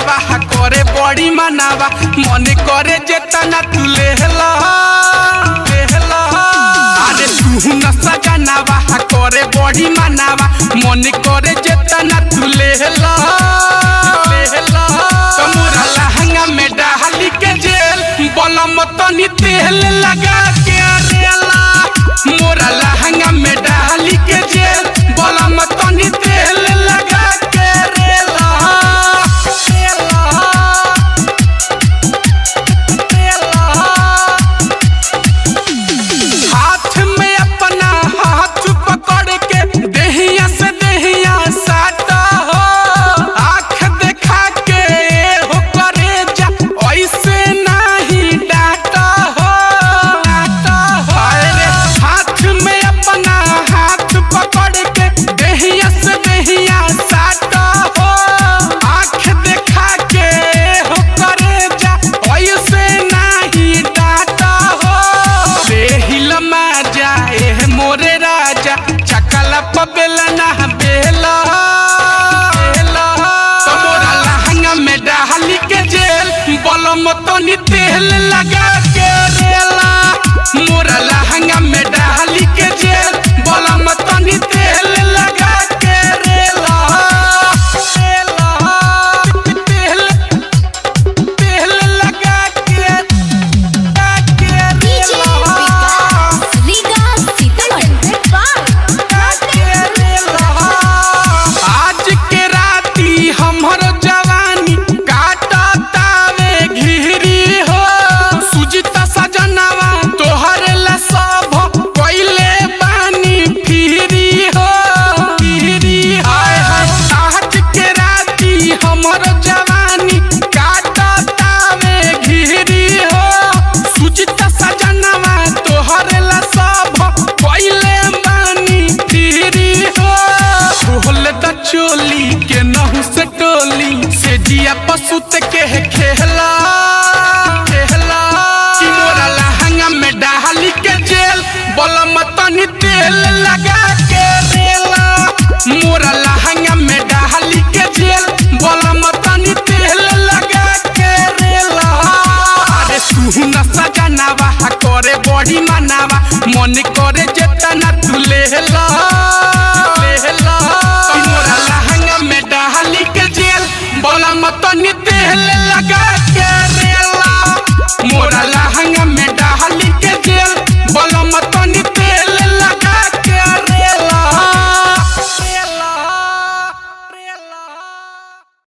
सजनावा करे बड़ी मनावा मन करे जेतना तू लेहला अरे तू न सजनावा करे बड़ी मनावा मन करे जेतना तू लेहला तमुरा लहंगा में डाली के जेल बलम तनी तेल लगा के रेला मोरा लहंगा में डाली के जेल बलम तनी तेल लगा के रेला हाथ में अपना हाथ पकड़ के देहिया से देहिया साटा हो आँख देखा के हो करे जा ऐसे नहीं डाटा हो अरे हाथ में अपना हाथ पकड़ के देहिया से देहिया साटा हो आँख देखा के हो करे जा ऐसे नहीं डाटा हो बेहिल माजा ए मोरे राजा चकला पबेला ना बेला तमोरा लहंगा में डाली के जेल बलम तनी तेल लगा के रेला मोरा लहंगा में डाली के जेल बलम तनी तेल लगा के रेला तेल लगा के DJ विकास रीगा सीतामढ़ी आज के राती हमर जवानी काटा तावे घिरी हो सुजिता सजनावा तोहरे ला सब कोइले पानी फिरी हो हाय हाय आज के राती हमर जवानी काटा तावे घिरी हो सुजिता सजनावा तोहरे ला सब कोइले पानी फिरी हो खोल द चोली के नहु से टोली से जिया पशुत के खेला कि मोरा लहंगा में डाली के जेल बलम तनी तेल लगा के रेला मोरा लहंगा में डाली के जेल बलम तनी तेल लगा के रेला अरे तू न सजनावा करे बड़ी मनावा मन करे जेतना तू लेहला मोरा लहंगा में डाली के जेल बलम तनी तेल लगा के